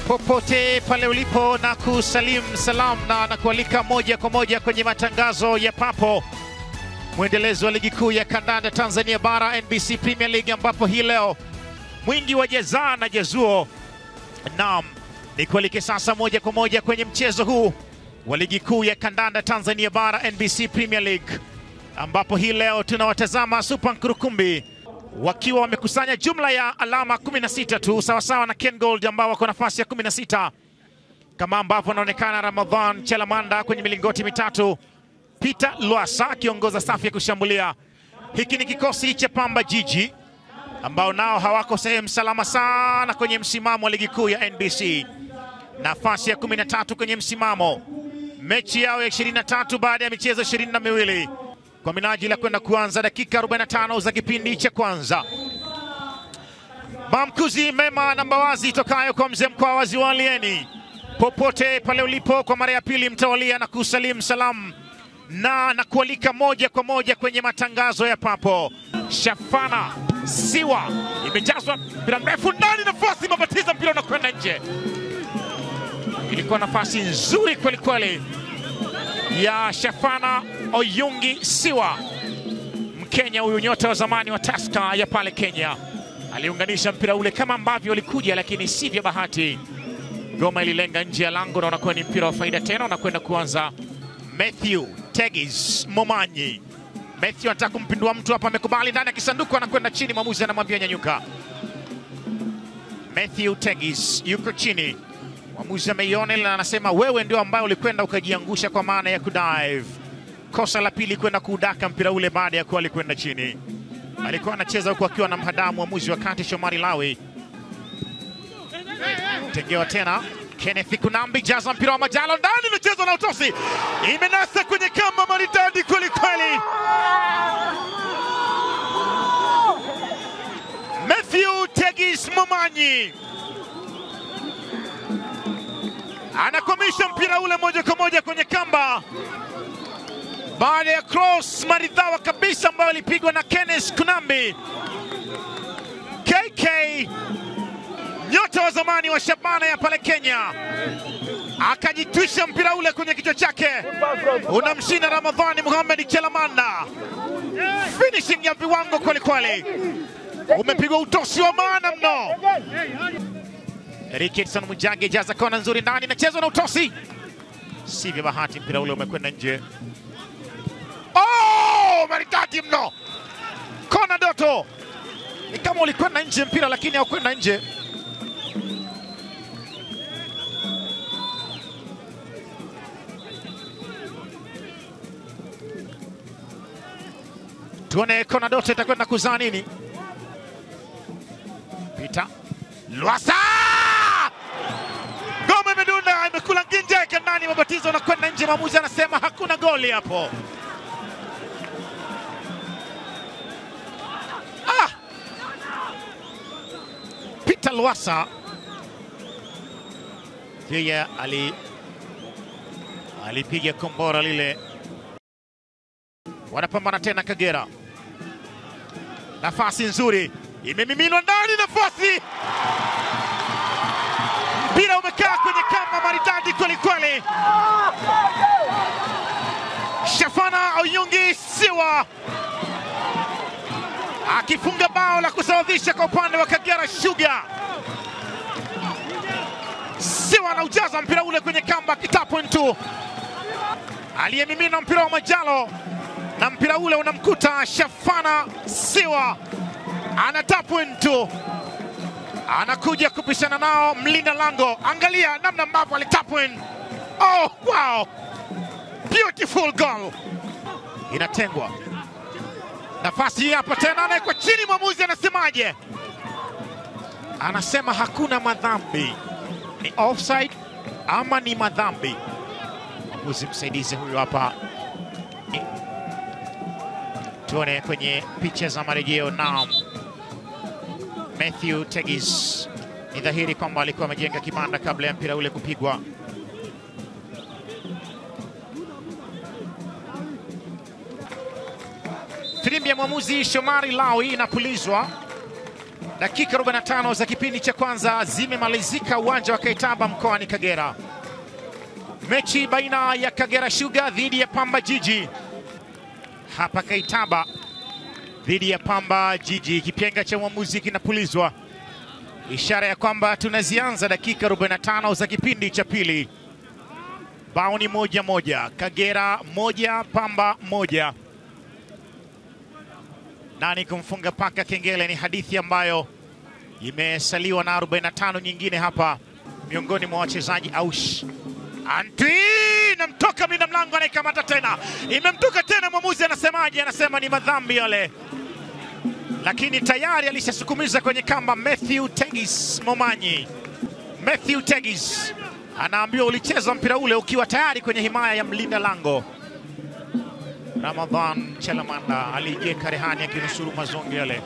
popote pale ulipo na kusalimu salam na kualika moja kwa moja kwenye matangazo ya Papo, mwendelezo wa ligi kuu ya kandanda Tanzania bara NBC Premier League, ambapo hii leo mwingi wa jazaa na jazuo. Naam, ni kualike sasa moja kwa moja kwenye mchezo huu wa ligi kuu ya kandanda Tanzania bara NBC Premier League, ambapo hii leo tunawatazama Super Nkurukumbi wakiwa wamekusanya jumla ya alama 16 tu, sawasawa na Ken Gold ambao wako nafasi ya 16, kama ambavyo anaonekana Ramadhan Chalamanda kwenye milingoti mitatu, Peter Lwasa akiongoza safu ya kushambulia. Hiki ni kikosi cha Pamba Jiji ambao nao hawako sehemu salama sana kwenye msimamo wa ligi kuu ya NBC, nafasi ya 13 kwenye msimamo, mechi yao ya 23 baada ya michezo 22 kwa minajili ya kwenda kuanza dakika 45 za kipindi cha kwanza. Mamkuzi mema na mbawazi tokayo kwa mzee mkoa wa Ziwalieni, popote pale ulipo, kwa mara ya pili mtawalia na kusalimu salamu na kualika moja kwa moja kwenye matangazo ya Papo. Shafana Siwa imejazwa mpira mrefu ndani, nafasi mabatiza, mpira unakwenda nje. Ilikuwa nafasi nzuri kweli kweli ya Shafana Oyungi Siwa, Mkenya huyu, nyota wa zamani wa Tusker ya pale Kenya. Aliunganisha mpira ule kama ambavyo ulikuja, lakini si vya bahati. Goma ililenga nje ya lango na unakuwa ni mpira wa faida tena, unakwenda kuanza Matthew Tegis Momanyi. Matthew anataka kumpindua mtu hapa, amekubali ndani ya kisanduku, anakwenda chini, mwamuzi anamwambia nyanyuka. Matthew Tegis yuko chini, mwamuzi ameiona na anasema wewe ndio ambaye ulikwenda ukajiangusha, kwa maana ya kudive. Kosa la pili kwenda kuudaka mpira ule baada ya kuwa alikwenda chini. Alikuwa anacheza huku akiwa na mhadamu mwamuzi wa kati Shomari Lawi. Tengewa tena Kenneth Kunambi, jaza mpira wa Majalo ndani, michezo na utosi, imenasa kwenye kamba maridadi kweli kweli. Matthew Tegis Momanyi anakwamisha mpira ule moja kwa moja kwenye kamba baada ya cross maridhawa kabisa ambayo ilipigwa na Kenneth Kunambi. KK, nyota wa zamani wa Shabana ya pale Kenya, akajitwisha mpira ule kwenye kichwa chake, unamshinda Ramadhani Muhammad Chalamanda. Finishing ya viwango kweli kweli, umepigwa utosi wa maana mno. Ricketson Mujage jaza kona nzuri ndani, nachezwa na utosi, si vya bahati, mpira ule umekwenda nje. Oh, maridadi mno, kona Doto, ni kama ulikwenda nje mpira lakini haukwenda nje. Tuone kona Doto itakwenda kuzaa nini. Peter Lwasa, goma imedunda, imekula nginjeke ndani, mabatizo na kwenda nje, mwamuzi anasema hakuna goli hapo. Peter Lwasa yeye alipiga kombora lile. Wanapambana tena Kagera, nafasi nzuri imemiminwa ndani, nafasi, mpira umekaa kwenye kamba maridadi kweli kweli. Shafana Oyungi Siwa akifunga bao la kusawazisha kwa upande wa Kagera Sugar. Siwa anaujaza mpira ule kwenye kamba, kitapo ntu aliyemimina mpira wa Majalo, na mpira ule unamkuta Shafana Siwa, anatapu ntu, anakuja kupishana nao mlinda lango. Angalia namna ambavyo alitapu in. Oh, wow, beautiful goal. Inatengwa, nafasi hapa tena, anawekwa chini, mwamuzi anasemaje? Anasema hakuna madhambi, ni offside ama ni madhambi. Mwamuzi msaidizi huyu hapa, tuone kwenye picha za marejeo. Naam, Matthew Tegis, ni dhahiri kwamba alikuwa amejenga kibanda kabla ya mpira ule kupigwa. Filimbi ya mwamuzi Shomari Lawi inapulizwa. Dakika 45 za kipindi cha kwanza zimemalizika uwanja wa Kaitaba mkoani Kagera. Mechi baina ya Kagera Sugar dhidi ya Pamba Jiji hapa Kaitaba, dhidi ya Pamba Jiji. Kipenga cha mwamuzi kinapulizwa, ishara ya kwamba tunazianza dakika 45 za kipindi cha pili. Bao ni 1-1, Kagera 1, Pamba 1. Nani kumfunga paka kengele ni hadithi ambayo imesaliwa na 45 nyingine hapa miongoni mwa wachezaji. Aush Antwi namtoka mlinda mlango, anaikamata tena, imemtoka tena. Mwamuzi anasemaje? Anasema ni madhambi yale, lakini tayari alishasukumiza kwenye kamba. Matthew Tegis Momanyi, Matthew Tegis anaambiwa ulicheza mpira ule ukiwa tayari kwenye himaya ya mlinda lango. Ramadhan Chelamanda alijeka rehani akinusuru mazonge yale.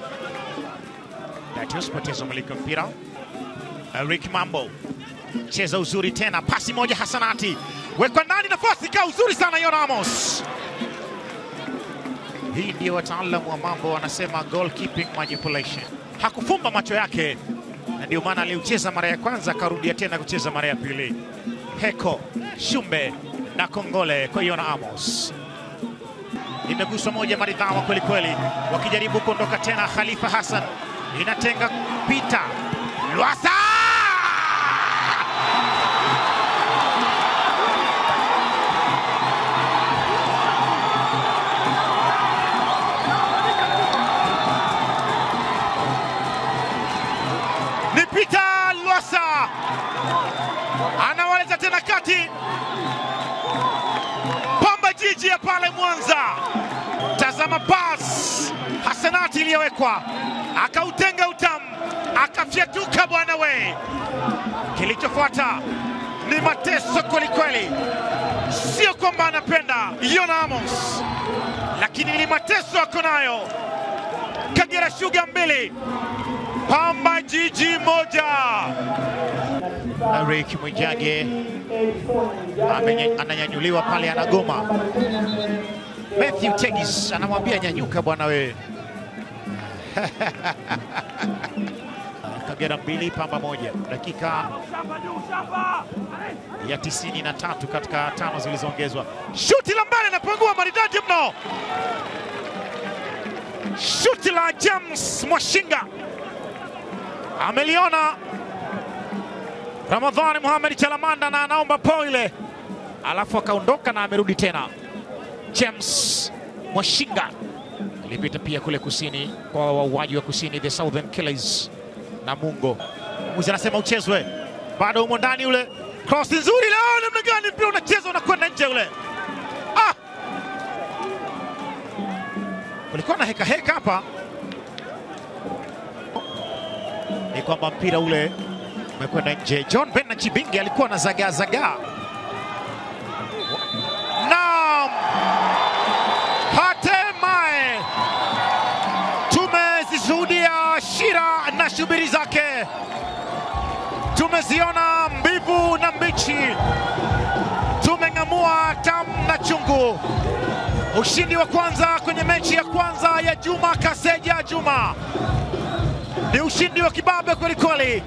Datius poteza umiliki mpira. Eric Mambo cheza uzuri tena, pasi moja Hasanati, wekwa ndani, nafasi ka uzuri sana Yona Amos. Hii ndio wataalamu wa mambo wanasema goalkeeping manipulation. Hakufumba macho yake, na ndio maana aliucheza mara ya kwanza akarudia tena kucheza mara ya pili. Heko, Shumbe na Kongole kwa Yona Amos. Imeguswa moja maridhawa kweli kweli, wakijaribu kuondoka tena. Khalifa Hassan inatenga Peter Lwasa, ni Peter Lwasa anawaleta tena kati Pamba Jiji ya pale Mwanza. Tazama pass Hasanati iliyowekwa, akautenga utamu, akafyatuka bwana we. Kilichofuata ni mateso kweli kweli, sio kwamba anapenda Yona Amos, lakini ni mateso ako nayo. Kagera Sugar 2, Pamba Jiji 1. Eric Mwijage ananyanyuliwa pale, anagoma. Matthew Tegis anamwambia nyanyuka bwana we. Kagera 2, Pamba 1. Dakika ya 93 katika 5 zilizoongezwa. Shuti la mbele napangua maridadi mno. Shuti la James Mwashinga ameliona Ramadhani Mohamed Chalamanda na anaomba pole, alafu akaondoka na amerudi tena. James Mwashinga alipita pia kule kusini kwa wauaji wa kusini, the Southern Killers na Mungo. Mwamuzi anasema uchezwe, bado umo ndani ule. Cross nzuri leo, namna gani mpira unacheza unakwenda nje ule. Kulikuwa na heka heka hapa, ni kwamba mpira ule umekwenda nje. John Ben na Chibingi alikuwa na zagaa. Naam, hatimaye tumezishuhudia shira na shubiri zake, tumeziona mbivu na mbichi, tumeng'amua tamu na chungu. Ushindi wa kwanza kwenye mechi ya kwanza ya Juma Kaseja Juma ni ushindi wa kibabe kweli kweli.